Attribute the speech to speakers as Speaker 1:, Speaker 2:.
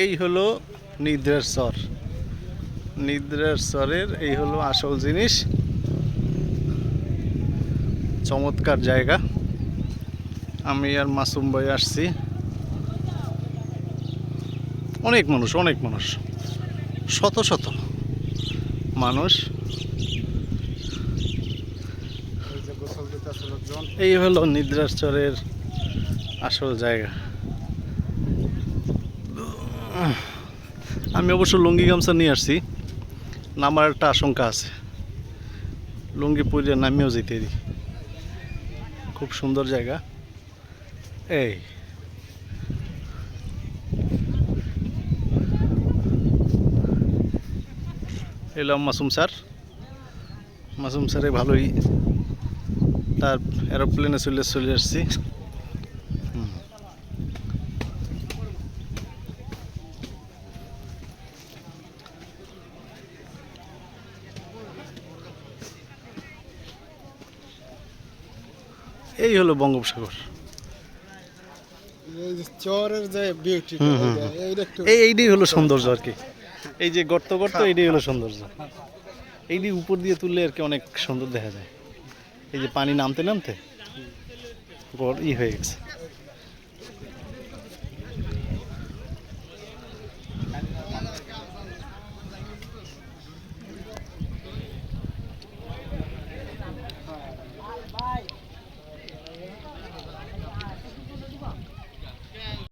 Speaker 1: এই হলো নিদ্রার চর। নিদ্রার চরের এই হলো আসল জিনিস। চমৎকার জায়গা। আমি আর মাসুম ভাই আসছি। অনেক মানুষ, শত শত মানুষ। এই হলো নিদ্রার চরের আসল জায়গা। আমি অবশ্য লুঙ্গি গামছা নিয়ে আসছি, নামার একটা আশঙ্কা আছে, লুঙ্গি পরে নামিয়েও যেতে দিই। খুব সুন্দর জায়গা। এই এলাম মাসুম স্যারে ভালোই, তার এরোপ্লেনে চলে আসছি। এই হলো বঙ্গোপসাগর। এইটাই হলো সৌন্দর্য আর কি। এই যে গর্ত এইটাই হলো সৌন্দর্য। এইটি উপর দিয়ে তুললে আর কি অনেক সুন্দর দেখা যায়। এই যে পানি নামতে হয়ে গেছে।